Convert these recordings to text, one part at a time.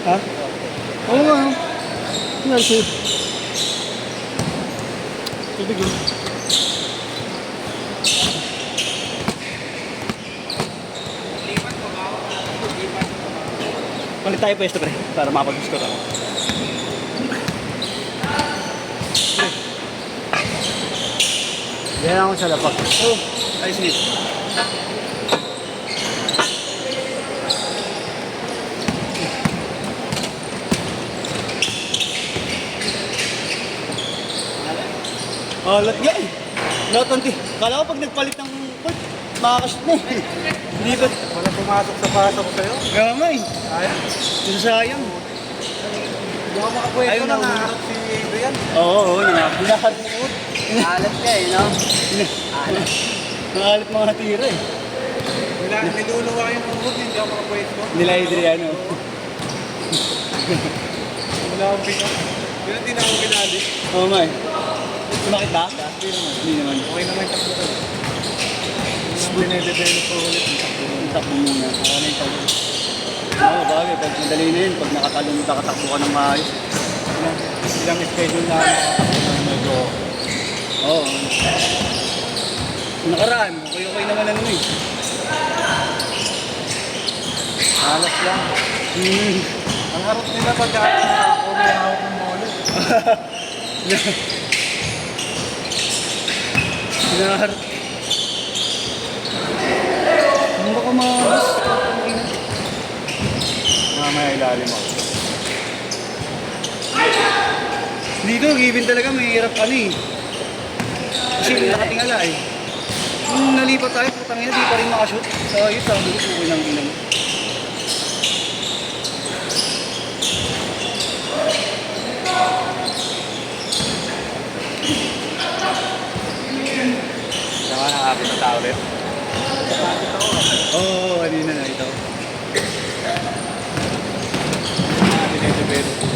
Ha? Oo nga. Ano sa'yo? Tubig yun. Palit tayo pwesto pre, para makapag-score ako. Yan ako sa lapak. Oh, ayos nito. Alat yan. Latanti. Kala ko pag nagpalit ng court, makakashoot na eh. Hindi ba? Wala pumasok sa pasok ko sa'yo. Gama eh. Ay, Sayang. hindi ako makapwesto Ayun, na nahulog. naharap si Adrian. Oo, nangahat. Alat ka eh, no? Nangalit mga tira eh. Niluluwa yung umot, hindi ako makapwesto. Nila Adriano. Wala akong pinag. Yun din ako pinali. Oo nga eh. Sumakit ba? Hindi naman. Okay naman yung takbo ko. Dinedevelop ko ulit yung takbo ko. Takbo muna. Ano yung takbo? Oo, bagay. Pag madali na yun, pag nakatakbo ka ng maayos. Ilang schedule na medyo Oo. Nakaraan, okay naman ano eh. alas lang. Ang harap nila pagka ako may hawak ng molo. Pinaharap. Ano ba ka mas? Mamaya ilalim ako. Dito, given talaga, mahirap ano eh. Kasi nakatingala eh. Nung nalipat tayo, putang ina, di pa rin makashoot. So, yun, sabi ko, okay lang din naman. Saka nakakita tao ulit. Oo, kanina na ito. Dinedevelop ko.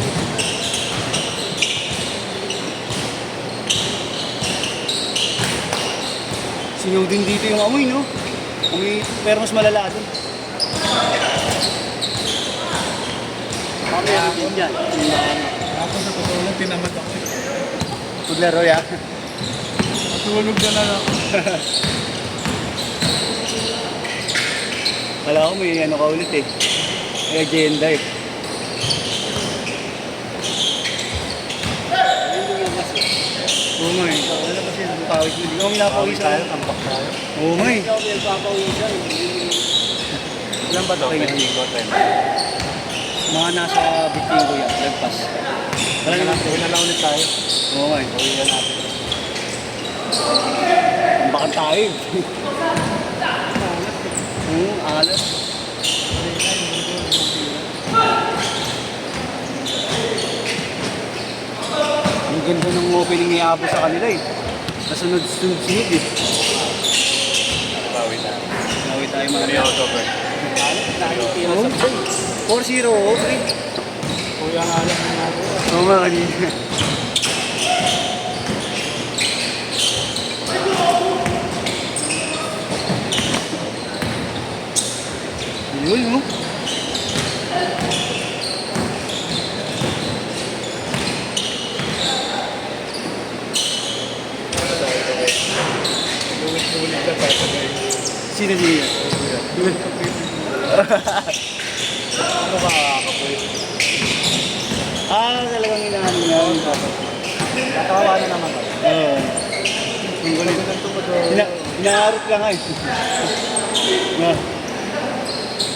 Singaw din dito yung amoy, no? Amoy, pero mas malala din. Mamaya din dyan. Ako sa totoo lang, tinamad ako. Paglaro ya. Tulog na lang ako. Kala ko may ano ka ulit eh. May agenda eh. Oo nga eh. Wala kasi napawis mo. Hindi ko minapawis tayo, ako. tambak tayo. Oo nga eh. Ikaw may papawisan. Ilan ba ito? Okay na. 25. Mga nasa 15 ko yan. Lagpas. Wala na lang ulit tayo. Oo nga eh. Uwihan natin. Bakit tayo? Oo, alat. Ang ganda ng opening ni Abo sa kanila eh. Nasunod-sunod eh. Bawi na. Nawi tayo mga 3 out of 4-0, okay. Kuya nga lang yung nagawa. Oo nga kanina. Yun, no? Ulit na tayo sa guys. Sino siya? Ano ka kakapoy? Talagang inaano niya. Natawa na naman ako. Oo. Ang gulit. Inaharot lang ay.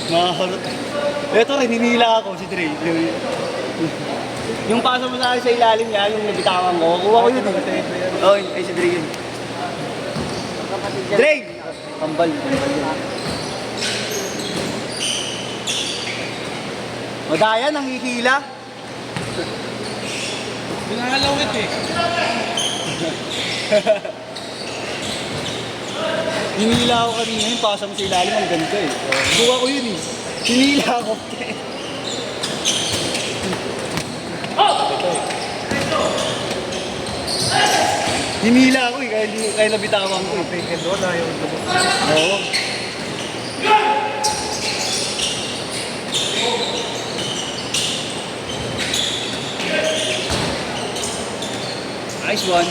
Nakaharot. Ito rin, hinila ako si Dre. Yung pasa mo sa akin sa ilalim niya, yung nabitawan ko, kuha ko yun eh. Oo, ay si Dre yun. Dre! Kambal yun. Madaya, nanghihila. Pinangalawit eh. Hinila ako kanina, yung pasa mo sa ilalim, ang ganda eh. Kuha ko yun eh. Hinila ako. Hinila ako eh, kaya nabitawan ko eh. Fake and roll, ayaw ito. Oo. Nice one.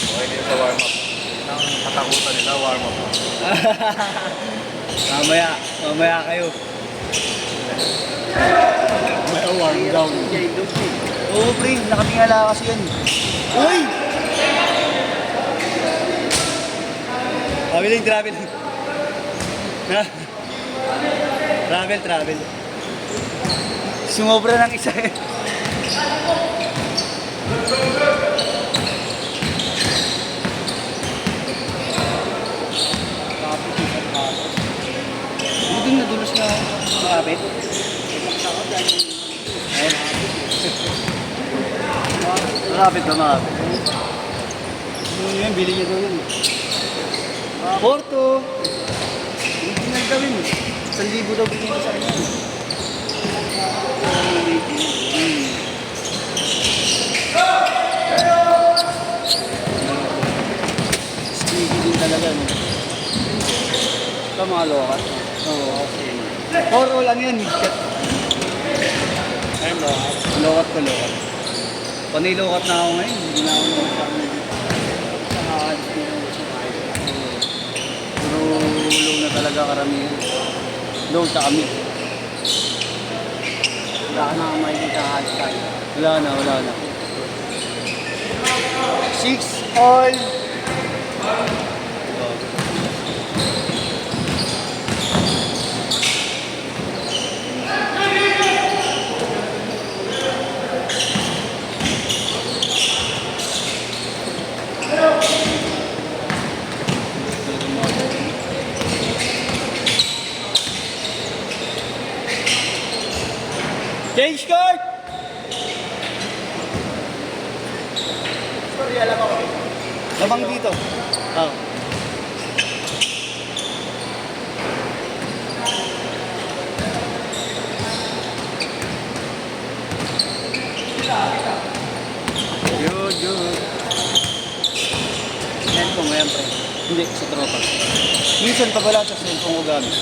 Okay din sa warm-up. Ang katakutan nila, warm-up. Mamaya kayo. May warm down. Oo, pre, nakatingala kasi yan. Uy! Travel. Travel. Sumobra ng isa eh. Hindi nadulas na ako. Makapit. Ayun. Makapit ba, makapit? Yun, bili niya daw yun. Porto. Hindi nagawin. 1,000 daw bili niya sa kanya. Squeaky din talaga, no? Ito mga lokat. Oo, okay. Poro lang yan. Ayun ba? Lokat ko, lokat. Panay lokat na ako ngayon. Hindi na ako naman puro low na talaga karamihan. Low tsaka mid. Wala ka na makikita halos tayo. Wala na. 6 all. Change card! Sorry, alam ako. Lamang dito. Oh. Yun. Cellphone mo yan, pre. Hindi, sa tropa. Minsan pa pala sa cellphone ko gamit.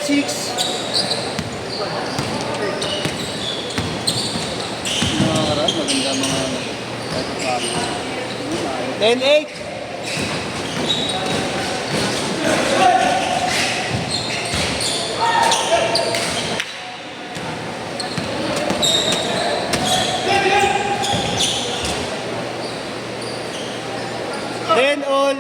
Six. Mga karad, maganda mga ito pa. 10-8. Ten all.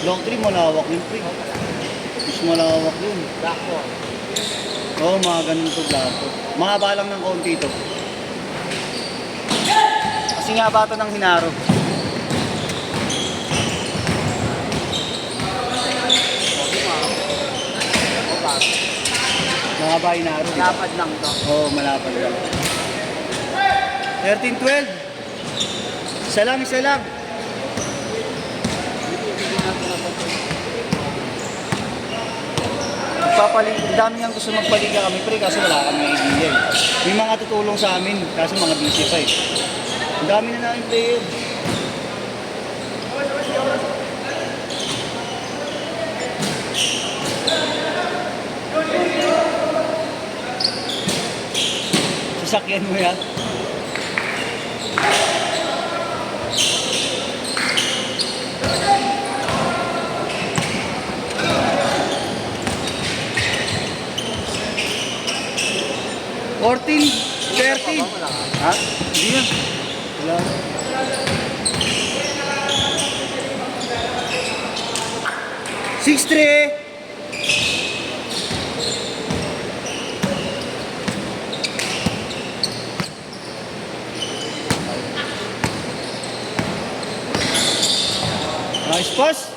3, malawak yun, pre. Mas malawak yun. Dako. Oo, mga ganun to plato. Mahaba lang ng konti ito. Kasi nga ba ito ng hinaro. Mahaba yung naro. Diba? Lapad lang to. Oo, malapad lang. 13-12. Isa lang, isa lang. Ang dami nga gusto magpaliga kami, pre, kaso wala kami idea eh. May mga tutulong sa amin, kaso mga busy pa eh. Ang dami na namin player. Sasakyan mo yan. Fourteen, 13. Ha? Hindi na. Wala. Six, three. Nice pass.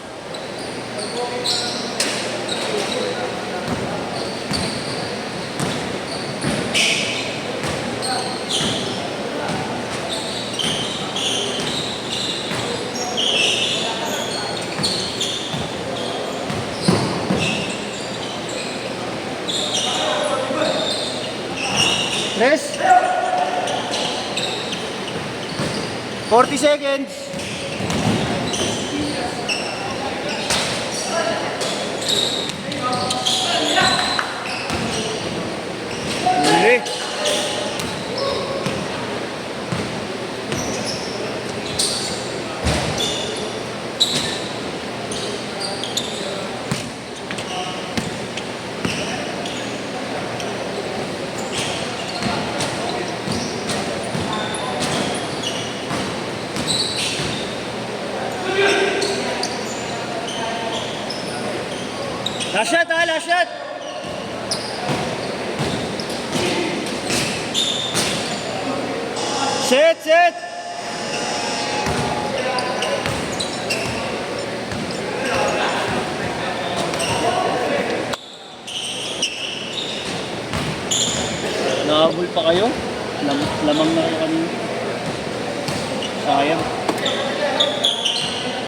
Tres. 40 seconds. Huli. Last shot ha, last shot. Set, set. Nahabol pa kayo? Lamang na kayo kanina. Sayang.